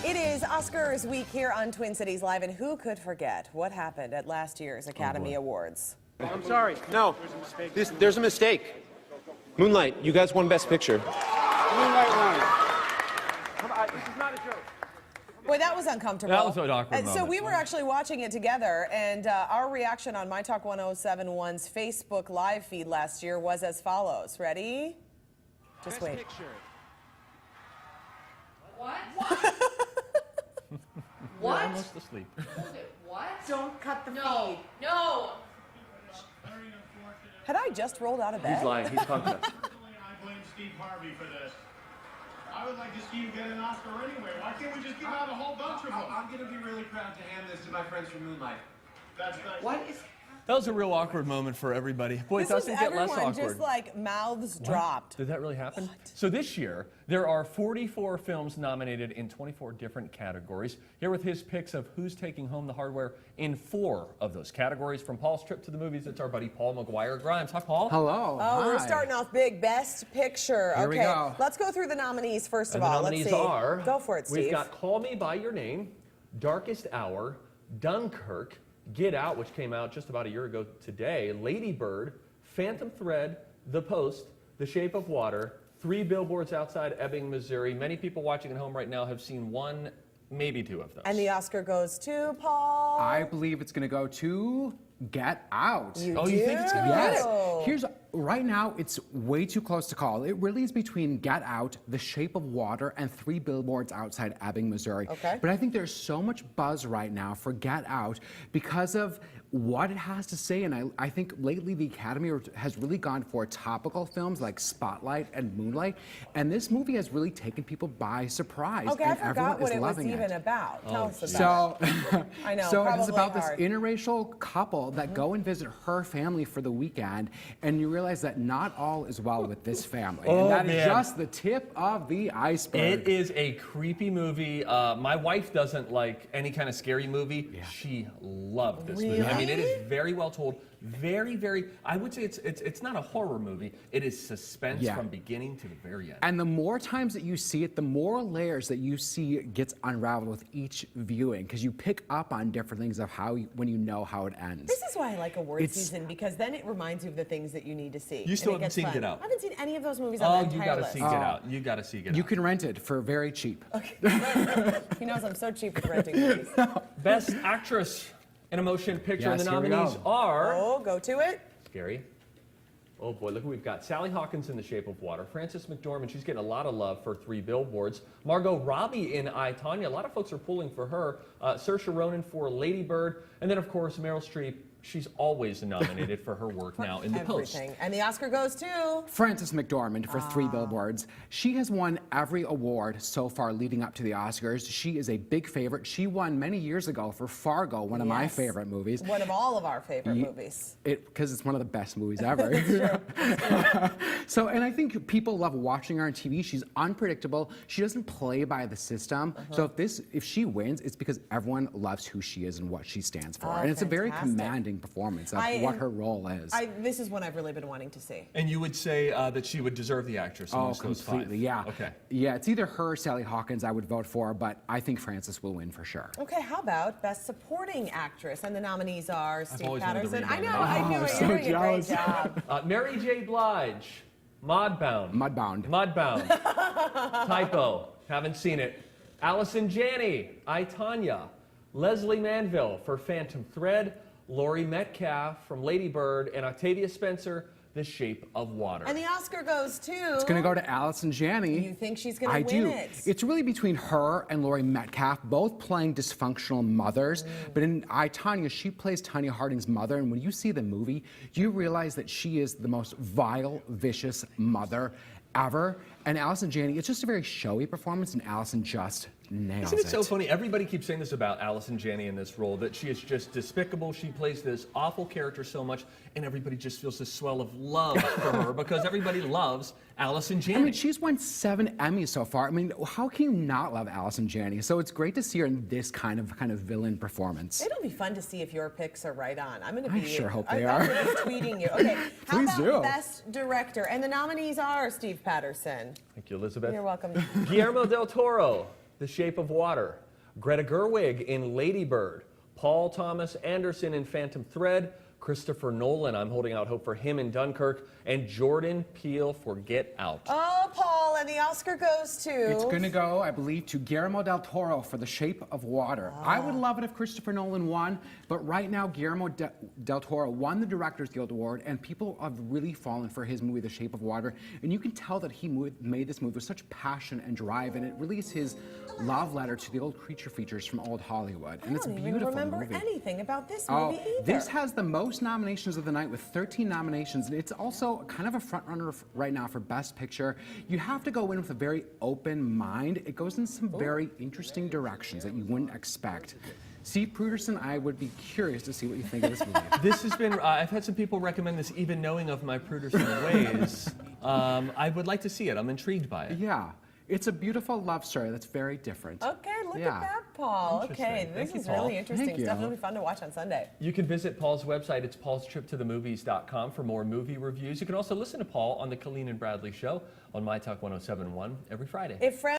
It is Oscars week here on Twin Cities Live, and who could forget what happened at last year's Academy Awards? I'm sorry. No, there's a mistake. Moonlight, you guys won Best Picture. Moonlight won. This is not a joke. Boy, that was uncomfortable. That was an awkward So moment. we were actually watching it together, and our reaction on My Talk 1071's Facebook live feed last year was as follows. Ready? Just wait. What? We're What? almost asleep. Hold it. What? Don't cut the No. No. Had I just rolled out of bed? He's lying. He's punked us. I blame Steve Harvey for this. I would like to see you get an Oscar anyway. Why can't we just give out a whole bunch of them? I'm going to be really proud to hand this to my friends from Moonlight. That's nice. What is... That was a real awkward moment for everybody. Boy, it This was doesn't get less everyone awkward. just like mouths dropped. Did that really happen? So this year, there are 44 films nominated in 24 different categories. Here with his picks of who's taking home the hardware in 4 of those categories. From Paul's trip to the movies, it's our buddy Paul McGuire Grimes. Hi, Paul. Hello. Oh, we're Hi. starting off big. Best Picture. Here Okay, we go. let's go through the nominees first of And the all. nominees Let's see. are... Go for it, Steve. We've got Call Me By Your Name, Darkest Hour, Dunkirk, Get Out, which came out just about a year ago today, Lady Bird, Phantom Thread, The Post, The Shape of Water, 3 Billboards Outside Ebbing, Missouri. Many people watching at home right now have seen 1, maybe 2 of those. And the Oscar goes to Paul. I believe it's going to go to Get Out. You you think it's gonna be Yes. do? Here's right now it's way too close to call. It really is between Get Out, The Shape of Water, and 3 Billboards Outside Ebbing, Missouri. Okay. But I think there's so much buzz right now for Get Out because of what it has to say, and I think lately the Academy has really gone for topical films like Spotlight and Moonlight, and this movie has really taken people by surprise. Okay, I and forgot everyone what is it was loving even it. about. Tell us about it. So, I know, so it is probably about hard. this interracial couple that go and visit her family for the weekend, and you realize that not all is well with this family. Oh, and that is man. just the tip of the iceberg. It is a creepy movie. My wife doesn't like any kind of scary movie. Yeah. She loved this movie. I mean, it is very well told. Very, very, I would say it's not a horror movie. It is suspense Yeah. from beginning to the very end. And the more times that you see it, the more layers that you see gets unraveled with each viewing, because you pick up on different things of when you know how it ends. This is why I like award It's- season, because then it reminds you of the things that you need to see. You still and it haven't gets seen fun. Get Out. I haven't seen any of those movies Oh, on the you entire gotta list. see Get Out. You gotta see Get Out. You can rent it for very cheap. Okay. He knows I'm so cheap with renting movies. Best Actress in a Motion Picture, Yes, and the here we nominees go. are... Oh, go to it. Scary. Oh boy, look who we've got. Sally Hawkins in The Shape of Water. Frances McDormand, she's getting a lot of love for 3 Billboards. Margot Robbie in I, Tonya. A lot of folks are pulling for her. Saoirse Ronan for Lady Bird. And then, of course, Meryl Streep. She's always nominated for her work now in The Post. Everything. And the Oscar goes to... Frances McDormand for 3 Billboards. She has won every award so far leading up to the Oscars. She is a big favorite. She won many years ago for Fargo, one of my Yes. favorite movies. One of all of our favorite Ye- movies. Because it's one of the best movies ever. So, and I think people love watching her on TV. She's unpredictable. She doesn't play by the system. So if she wins, it's because everyone loves who she is and what she stands for. Oh, And it's a very fantastic. commanding performance of I what am- her role is. This is one I've really been wanting to see. And you would say that she would deserve the actress Oh, amongst those 5? completely, yeah. Okay. Yeah, it's either her or Sally Hawkins I would vote for, but I think Frances will win for sure. Okay, how about Best Supporting Actress? And the nominees are Steve always wanted to Patterson. read I know, nominations. I knew it. so You're doing a great jealous. job. Mary J. Blige, Mudbound. Mudbound. Typo. Haven't seen it. Allison Janney, I, Tonya. Leslie Manville for Phantom Thread. Laurie Metcalf from Lady Bird. And Octavia Spencer, The Shape of Water. And the Oscar goes to... It's going to go to Allison Janney. You think she's going to I win do. it? It's really between her and Laurie Metcalf, both playing dysfunctional mothers. But in I, Tonya, she plays Tonya Harding's mother, and when you see the movie, you realize that she is the most vile, vicious mother ever. And Allison Janney, it's just a very showy performance, and Allison just nails Isn't it so funny? Everybody keeps saying this about Allison Janney in this role, that she is just despicable. She plays this awful character so much, and everybody just feels this swell of love for her because everybody loves Allison Janney. I mean, she's won 7 Emmys so far. I mean, how can you not love Allison Janney? So it's great to see her in this kind of villain performance. It'll be fun to see if your picks are right on. I'm going to I be... sure hope they I'm are. gonna be tweeting you. Okay, how Please about do. Best Director? And the nominees are Steve Patterson. Thank you, Elizabeth. You're welcome. Guillermo del Toro, The Shape of Water. Greta Gerwig in Lady Bird. Paul Thomas Anderson in Phantom Thread. Christopher Nolan, I'm holding out hope for him in Dunkirk. And Jordan Peele for Get Out. Oh, Paul, and the Oscar goes to... It's going to go, I believe, to Guillermo del Toro for The Shape of Water. I would love it if Christopher Nolan won, but right now Guillermo del Toro won the Directors Guild Award, and people have really fallen for his movie, The Shape of Water. And you can tell that he made this movie with such passion and drive, and it really is his love letter to the old creature features from old Hollywood. And it's a beautiful I don't even remember movie. anything about this movie either. This has the most nominations of the night with 13 nominations, and it's also kind of a front runner right now for Best Picture. You have to go in with a very open mind. It goes in some very interesting directions that you wouldn't expect. Steve Pruderson, I would be curious to see what you think of this movie. This has been, I've had some people recommend this, even knowing of my Pruderson ways. I would like to see it. I'm intrigued by it. Yeah. It's a beautiful love story that's very different. Okay, look Yeah. at that, Paul. Interesting. Okay, this Thank you, is Paul. really interesting. Thank It's you. definitely fun to watch on Sunday. You can visit Paul's website. It's paulstriptothemovies.com for more movie reviews. You can also listen to Paul on the Colleen and Bradley Show on My Talk 1071 every Friday. If friends